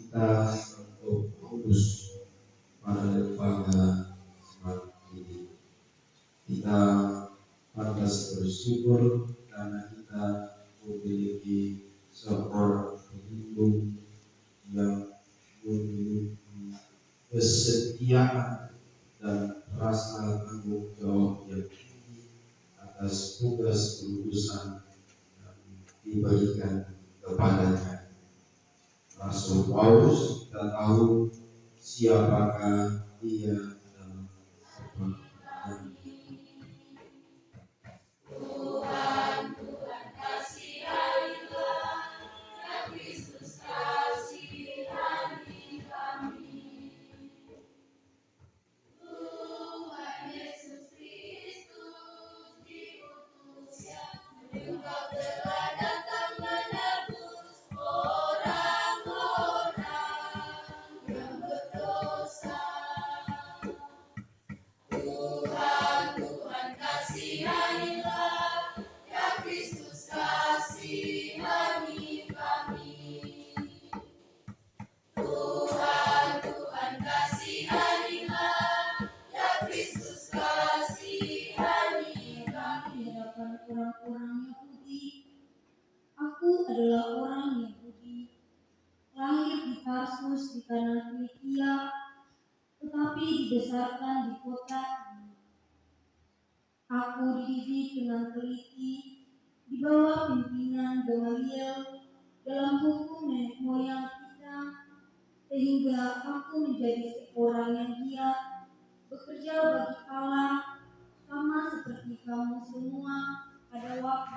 kita untuk fokus pada semangat ini. Kita pantas bersyukur karena kita memiliki seorang pelindung yang memiliki kesetiaan dan rasa tanggung jawab yang tinggi atas tugas pelurusan yang diberikan kepadanya. Rasul Paulus tidak tahu siapakah dia dalam perjalanan. Orang-orang Yahudi. Aku adalah orang Yahudi, lahir di Tarsus di tanah Kilikia, tetapi dibesarkan di kota ini. Aku dididik dengan teliti di bawah pimpinan Gamaliel dalam hukum nenek moyang kita, sehingga aku menjadi seorang yang giat bekerja bagi Allah, sama seperti kamu semua pada waktu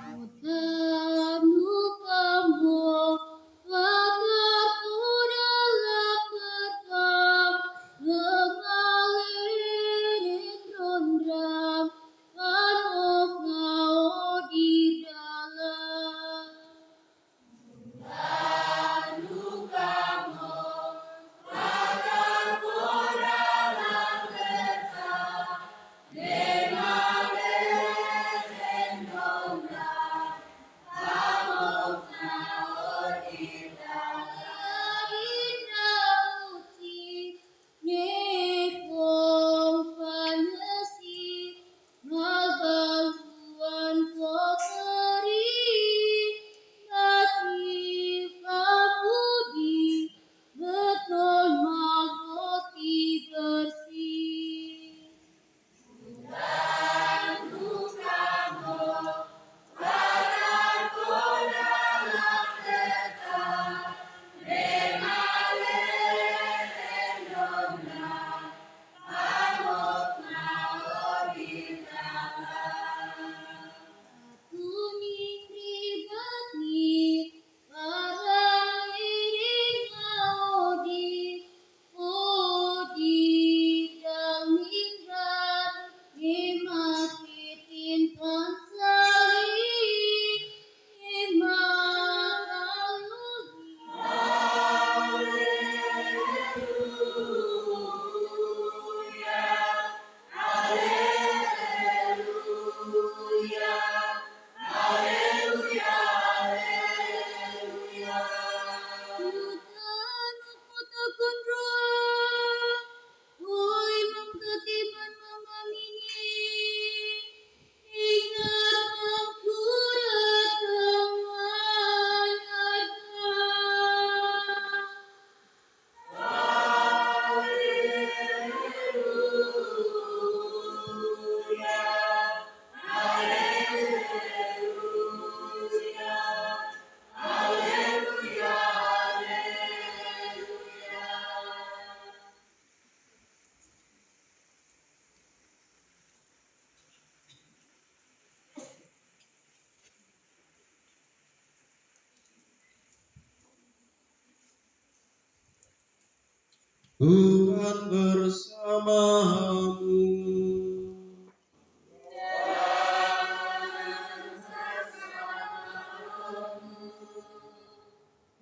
Tuhan bersamamu.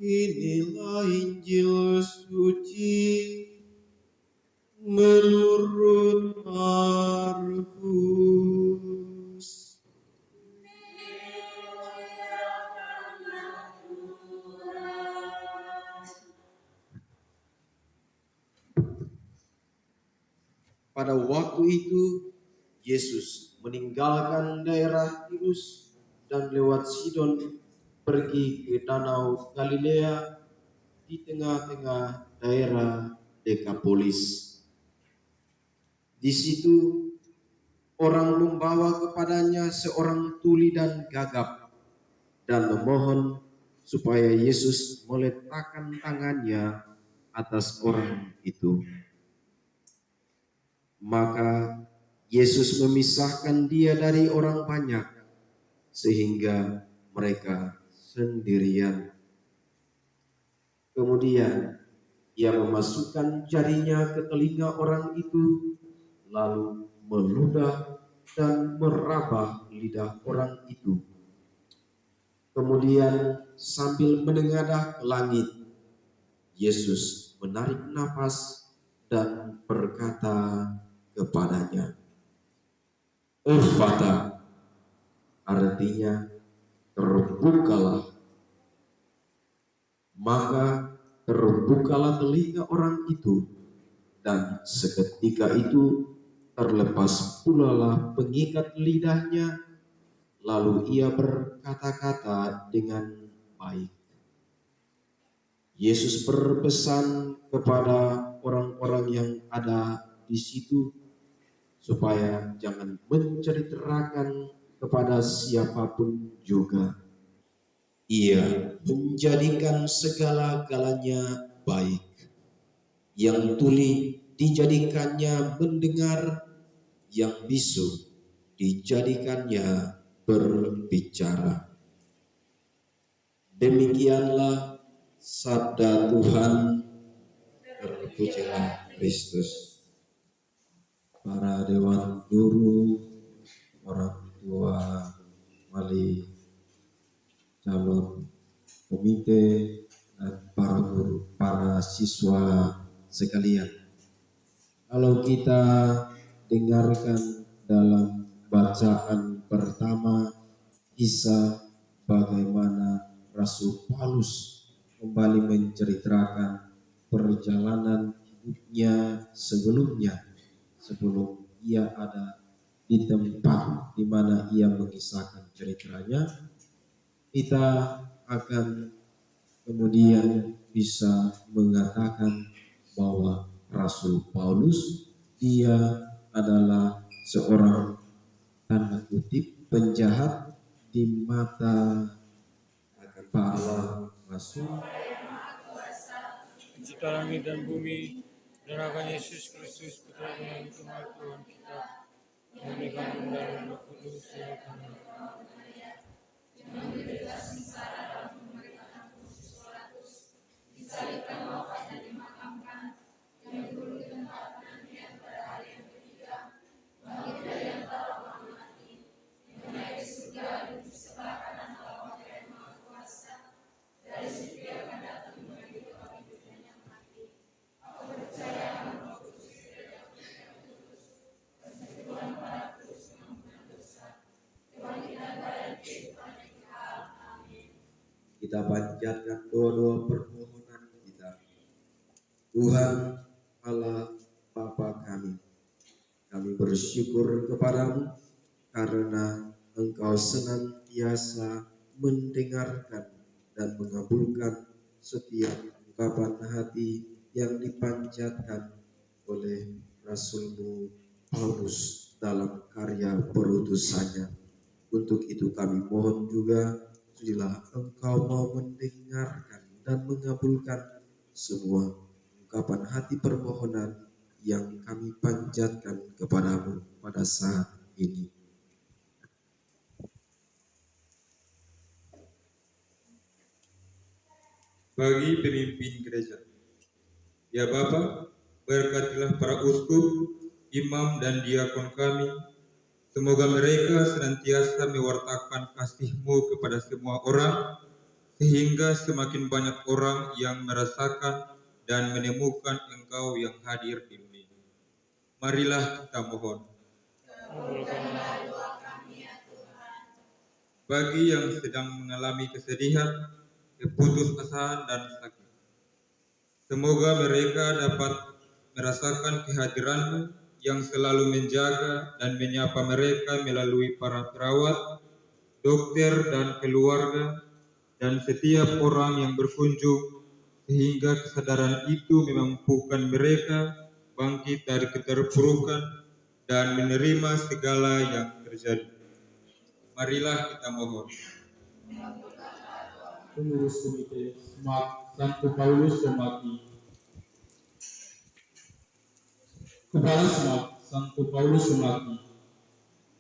Inilah Injil suci menurut Markus. pada waktu itu Yesus meninggalkan daerah Tirus dan lewat Sidon pergi ke Danau Galilea di tengah-tengah daerah Dekapolis. Di situ orang membawa kepadanya seorang tuli dan gagap dan memohon supaya Yesus meletakkan tangannya atas orang itu. Maka Yesus memisahkan dia dari orang banyak sehingga mereka sendirian. Kemudian ia memasukkan jarinya ke telinga orang itu, lalu meludah dan meraba lidah orang itu. Kemudian sambil menengadah ke langit, Yesus menarik nafas dan berkata kepadanya, "Ephphatha," artinya terbukalah. Maka terbukalah telinga orang itu, dan seketika itu terlepas pula lah pengikat lidahnya, lalu ia berkata-kata dengan baik. Yesus berpesan kepada orang-orang yang ada di situ supaya jangan menceritakan kepada siapapun juga. Ia menjadikan segala-galanya baik. Yang tuli dijadikannya mendengar, yang bisu dijadikannya berbicara. Demikianlah sabda Tuhan. Terpujilah Kristus. Para dewan guru, orang tua, wali, calon komite, dan para guru, para siswa sekalian. Kalau kita dengarkan dalam bacaan pertama kisah bagaimana Rasul Paulus kembali menceritakan perjalanan hidupnya sebelumnya, sebelum ia ada di tempat di mana ia mengisahkan ceritanya, kita akan kemudian bisa mengatakan bahwa Rasul Paulus dia adalah seorang tanda kutip penjahat di mata para rasul. Pencipta langit dan bumi, dan akan Yesus Kristus Putra yang Tuhan kita, yang dikandung dari Roh Kudus dari Tuhan. Kita panjatkan doa-doa permohonan kita. Tuhan Allah Bapa kami bersyukur kepadamu karena Engkau senantiasa mendengarkan dan mengabulkan setiap ungkapan hati yang dipanjatkan oleh Rasulmu Paulus dalam karya perutusannya. Untuk itu kami mohon juga, sudilah Engkau mau mendengarkan dan mengabulkan semua ungkapan hati permohonan yang kami panjatkan kepadamu pada saat ini. Bagi pemimpin gereja, ya Bapa, berkatilah para uskup, imam dan diakon kami. Semoga mereka senantiasa mewartakan kasih-Mu kepada semua orang, sehingga semakin banyak orang yang merasakan dan menemukan Engkau yang hadir di dunia. Marilah kita mohon. Bagi yang sedang mengalami kesedihan, keputusasaan dan sakit, semoga mereka dapat merasakan kehadiran-Mu yang selalu menjaga dan menyapa mereka melalui para perawat, dokter, dan keluarga, dan setiap orang yang berkunjung, sehingga kesadaran itu memampukan mereka bangkit dari keterpurukan dan menerima segala yang terjadi. Marilah kita mohon. Pengurus Komite SMAK Santo Paulus Somaki, Kepala SMAK Santo Paulus Somaki,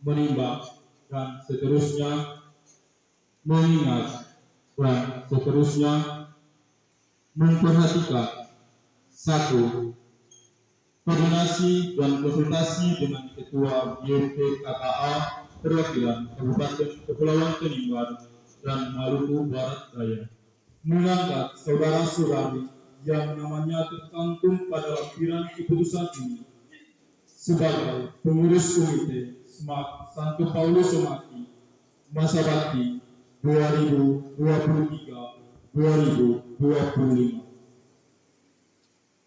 menimbang dan seterusnya, mengingat dan seterusnya, memperhatikan. 1. Koordinasi dan konsultasi dengan Ketua YPKKA Perwakilan Kabupaten Kepulauan Tanimbar dan Maluku Barat Daya, mengangkat saudara-saudari yang namanya tercantum pada lampiran keputusan ini sebagai pengurus komite SMAK Santo Paulus Somaki masa bakti 2023-2025.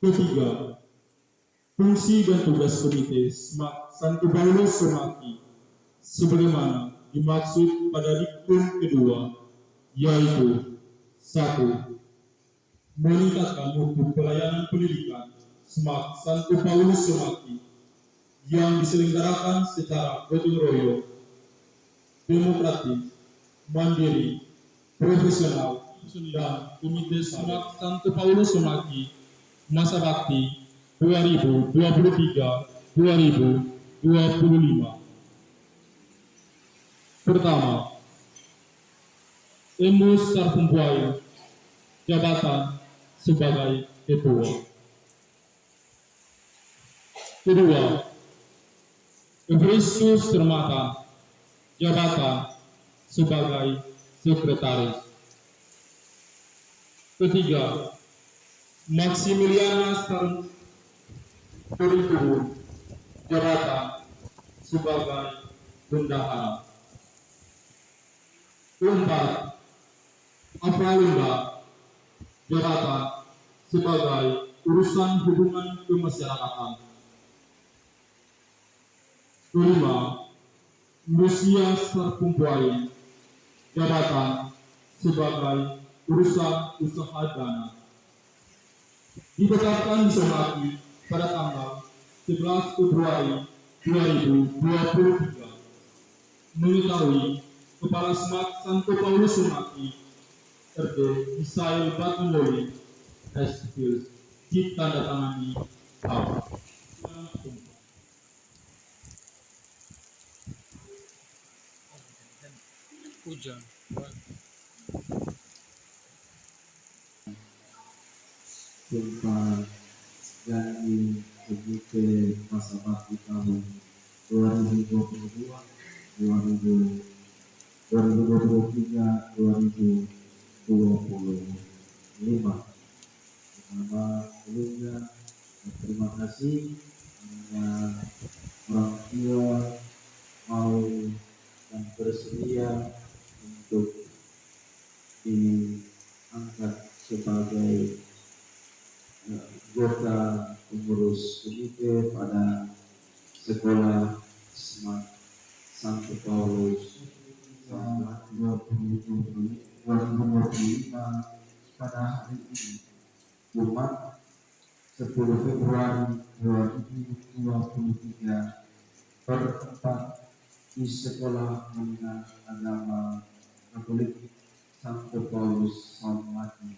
Ketiga, fungsi dan tugas komite SMAK Santo Paulus Somaki sebagaimana dimaksud pada diktum kedua, yaitu 1. Meningkatkan mutu pelayanan pendidikan SMAK Santo Paulus Somaki yang diselenggarakan secara gotong royong, demokratis, mandiri, profesional, dan komite SMAK Santo Paulus Somaki masa bakti 2023-2025. Pertama, Emus Sarpumpuai, jabatan sebagai ketua. Kedua, Evristus Termata, jabatan sebagai sekretaris. Ketiga, Maximiliana Sarpumpuai, jabatan sebagai bendahara. Keempat, Afralinda, jabatan sebagai urusan hubungan kemasyarakatan. Kelima, Lucia Sarpumpuai, jabatan sebagai urusan usaha dana. Ditetapkan di Somaki pada tanggal 11 Februari 2023. Mengetahui Kepala SMAK Santo Paulus Somaki RD Isail Batumoli S.Phil ditandatangani Pak. Hujan. Tentang janji komite masa bakti tahun 2022-2023-2025. Pertama, sebelumnya terima kasih kepada orang tua mau dan bersedia untuk diangkat sebagai anggota pengurus komite pada sekolah SMAK Santo Paulus 2025 pada hari ini, Jumat 10 Februari 2023, bertempat di Sekolah Menengah Agama Katolik Santo Paulus Somaki.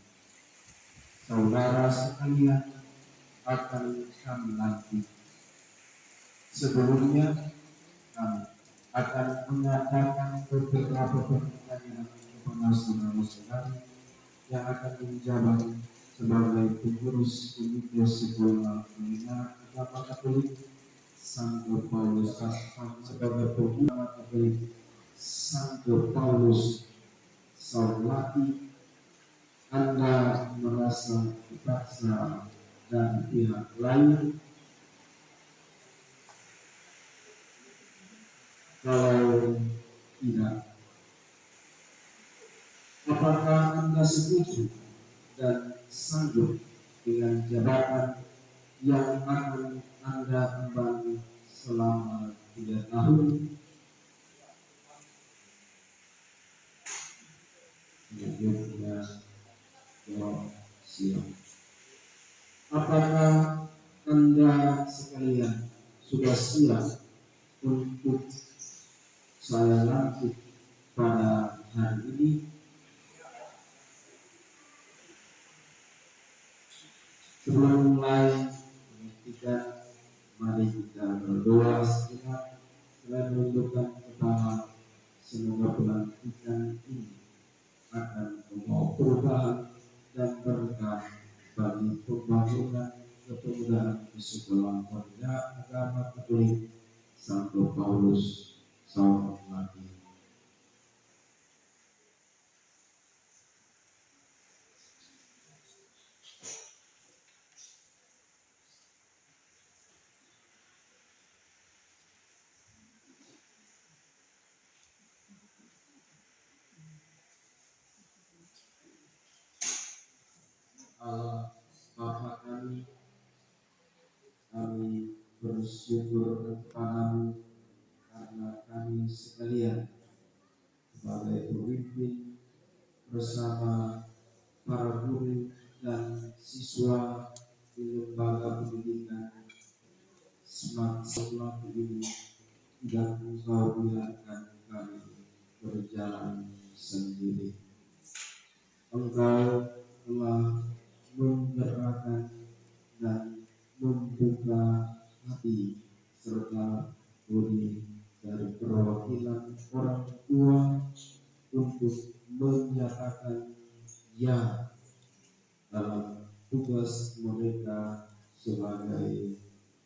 Saudara sekalian akan kami lanjut. Sebelumnya kami akan mengatakan beberapa pertanyaan kepada saudara-saudari yang akan menjabat sebagai pengurus komite sekolah menengah agama Katolik Santo Paulus, sebagai pengurus Katolik Santo Paulus Somaki. Anda merasa dipaksa dan pihak lain? Kalau tidak, apakah Anda setuju dan sanggup dengan jabatan yang akan Anda emban selama 3 tahun. Selanjutnya jawab siap. Apakah Anda sekalian sudah siap untuk saya lantik pada hari ini? Sebelum mulai pendidikan, mari kita berdoa sejenak dan menundukkan kepala. Semoga pelantikan ini akan membawa perubahan dan berkah bagi pembangunan kepemudaan di sekolah Pemuda Agama Katolik Santo Paulus Saung Laki. Allah Bapa kami bersyukur kepadamu karena kami sekalian sebagai pemimpin bersama para guru dan siswa di lembaga pendidikan Smart Sekolah ini tidak Engkau biarkan kami berjalan sendiri. Engkau telah menggerakkan dan membuka hati serta budi dari perwakilan orang tua untuk menyatakan ya dalam tugas mereka sebagai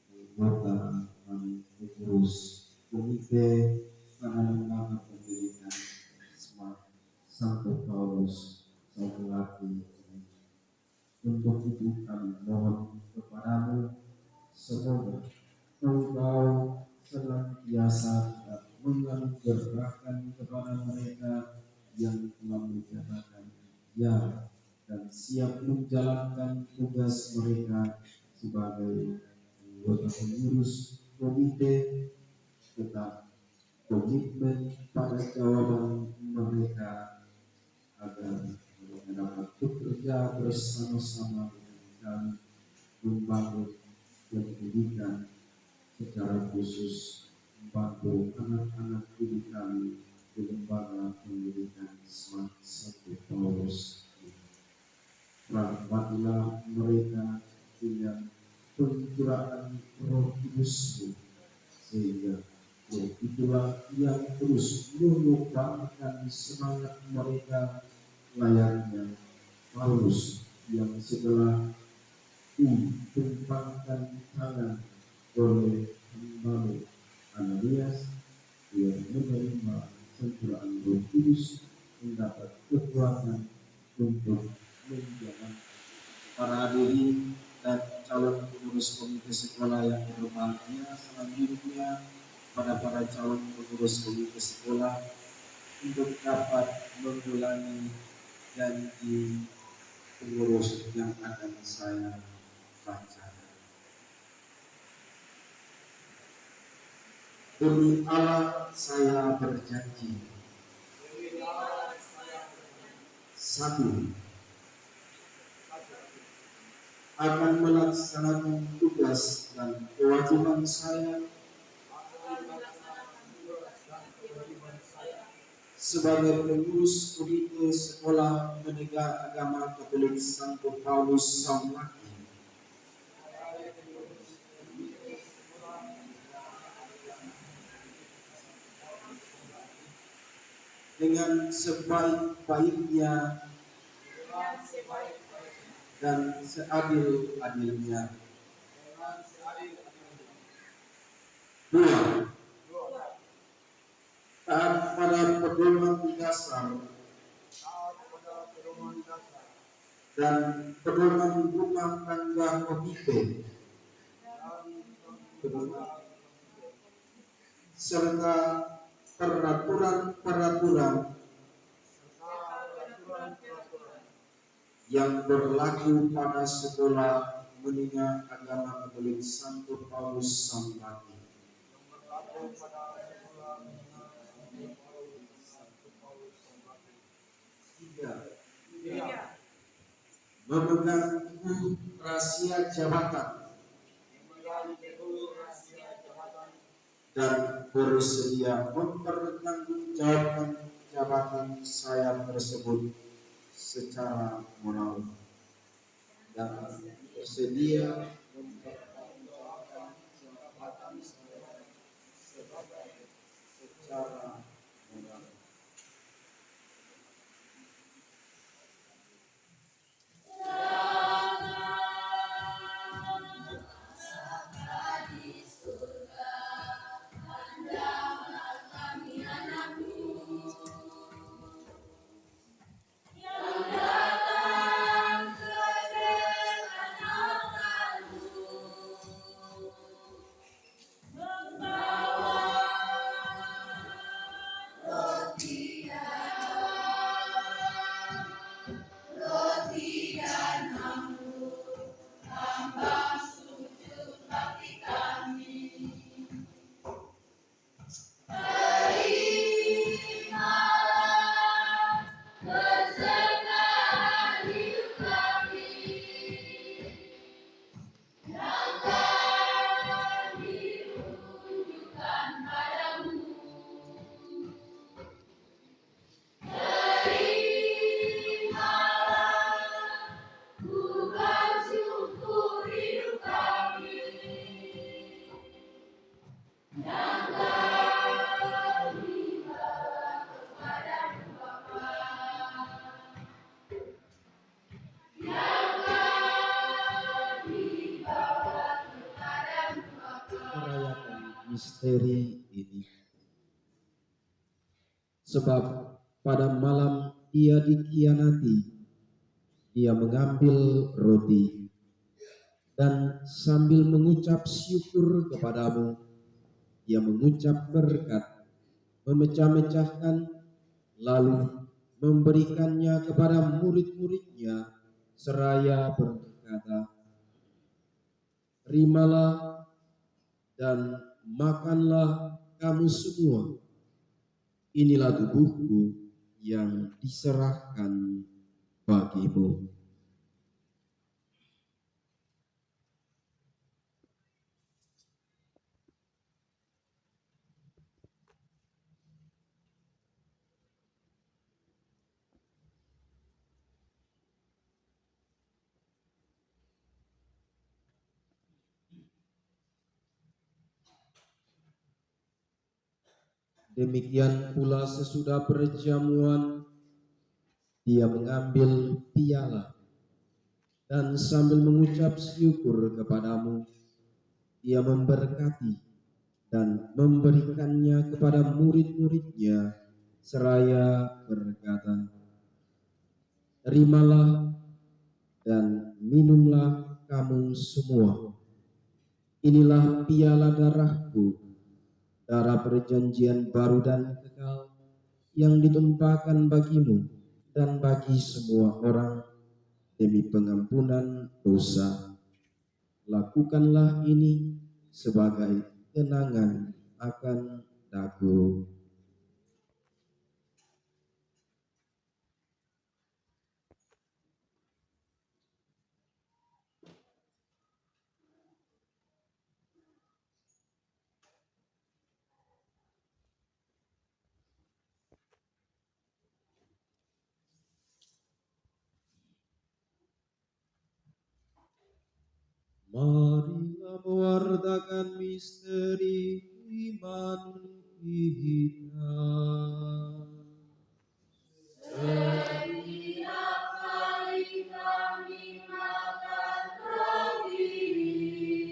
anggota dan pengurus komite penanganan pendidikan Smart Santo Paulus Saung Laki. Untuk itu kami mohon kepadamu, semoga Engkau senantiasa menganugerahkan kepada mereka yang telah menyatakan ya dan siap menjalankan tugas mereka sebagai anggota pengurus komite, tetap komitmen pada jawaban mereka agar mereka dapat bekerja bersama-sama dengan kami membangun pendidikan, secara khusus membantu anak-anak didik kami di lembaga pendidikan Smart Santo Paulus. Rahmatilah mereka dengan pencurahan Roh Kudus-Mu, sehingga Roh itulah yang terus mengubahkan semangat mereka layaknya Paulus yang setelah ditumpangkan tangan oleh hamba Ananias, dia menerima pencurahan Roh Kudus, mendapat kekuatan untuk menjalankan. Para hadirin dan calon pengurus komite sekolah yang berbahagia, selanjutnya pada para calon pengurus komite sekolah untuk dapat mengulangi janji pengurus yang akan saya bacakan. Demi Allah saya berjanji. 1. Akan melaksanakan tugas dan kewajiban saya sebagai pengurus komite sekolah Penegak Agama Katolik Santo Paulus Saung Laki dengan sebaik-baiknya dan seadil-adilnya. 2. Taat pada pedoman dasar dan pedoman rumah tangga komite serta peraturan-peraturan yang berlaku pada sekolah meninggal agama Katolik Santo Paulus Sampai. Memegang teguh rahasia jabatan dan bersedia mempertanggungjawabkan jabatan saya tersebut secara moral dan bersedia mempertanggungjawabkan jabatan saya secara moral. Merayakan misteri ini, sebab pada malam ia dikhianati, dia mengambil roti dan sambil mengucap syukur kepadamu, ia mengucap berkat, memecah-mecahkan, lalu memberikannya kepada murid-muridnya seraya berkata, "Terimalah dan makanlah kamu semua. Inilah tubuhku yang diserahkan bagimu." Demikian pula sesudah perjamuan, dia mengambil piala dan sambil mengucap syukur kepadamu, ia memberkati dan memberikannya kepada murid-muridnya seraya berkata, "Terimalah dan minumlah kamu semua. Inilah piala darahku, darah perjanjian baru dan kekal yang ditumpahkan bagimu dan bagi semua orang demi pengampunan dosa. Lakukanlah ini sebagai kenangan akan aku." Marilah mewartakan misteri iman kita. Setiap kali kami makan roti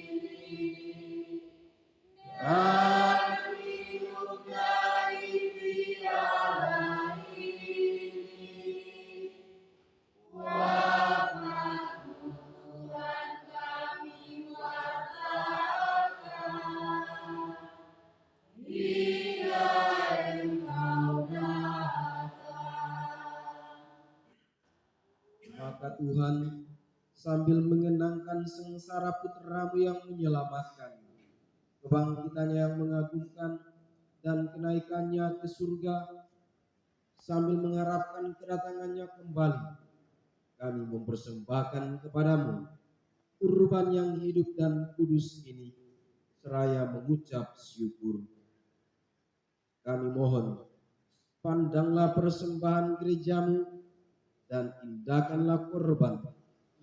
ini dan minum dari piala ini, wafat-Mu Tuhan kami wartakan hingga Engkau datang. Maka Tuhan sambil mengenangkan sengsara putramu yang menyelamatkan, kebangkitannya yang mengagumkan, dan kenaikannya ke surga, sambil mengharapkan kedatangannya kembali, kami mempersembahkan kepadamu kurban yang hidup dan kudus ini, seraya mengucap syukur. Kami mohon, pandanglah persembahan gerejamu dan indahkanlah korban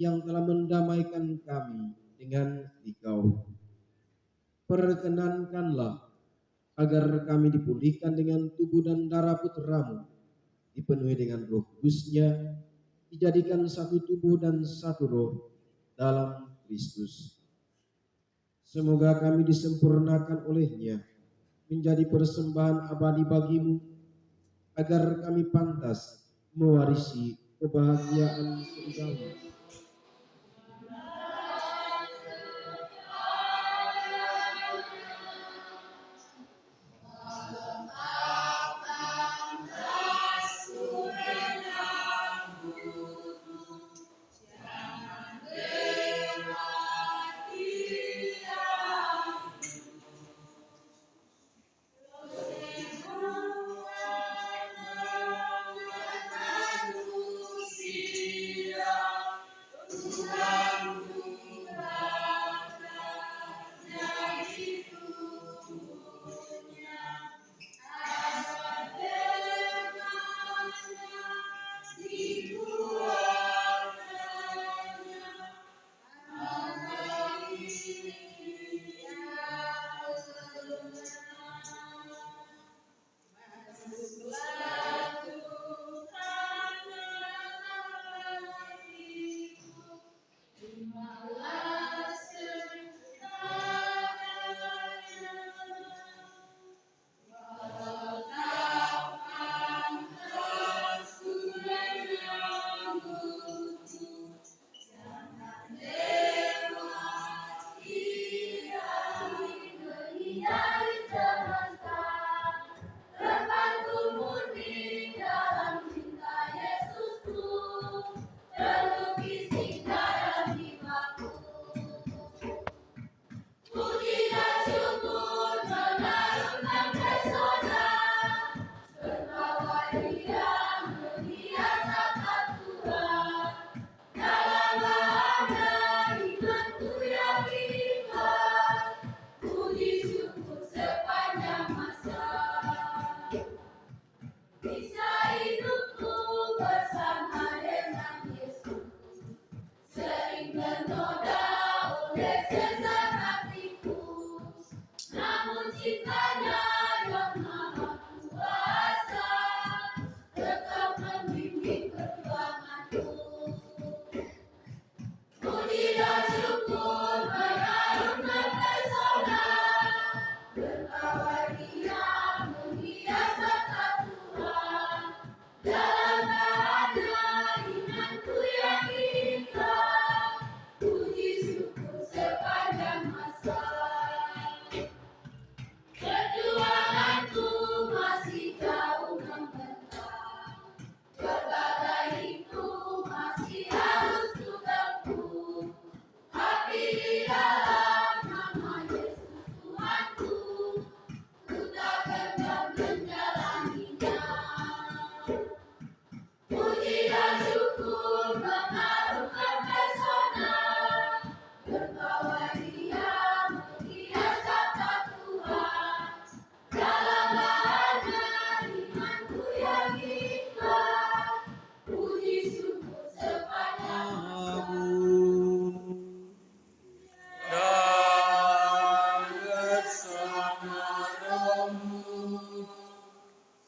yang telah mendamaikan kami dengan Engkau. Perkenankanlah agar kami dipulihkan dengan tubuh dan darah putramu, dipenuhi dengan Roh Kudus-Nya, dijadikan satu tubuh dan satu roh dalam Kristus. Semoga kami disempurnakan olehnya menjadi persembahan abadi bagimu, agar kami pantas mewarisi kebahagiaan surgawi.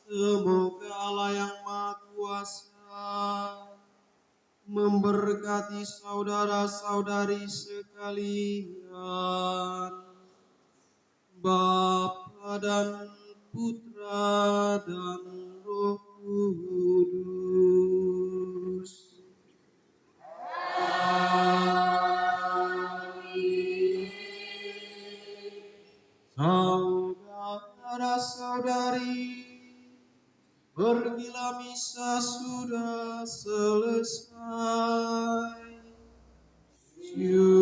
Semoga Allah yang Maha Kuasa memberkati saudara-saudari sekalian, Bapa dan Putra dan Roh Kudus. Saudara-saudari, pergilah misa sudah selesai. You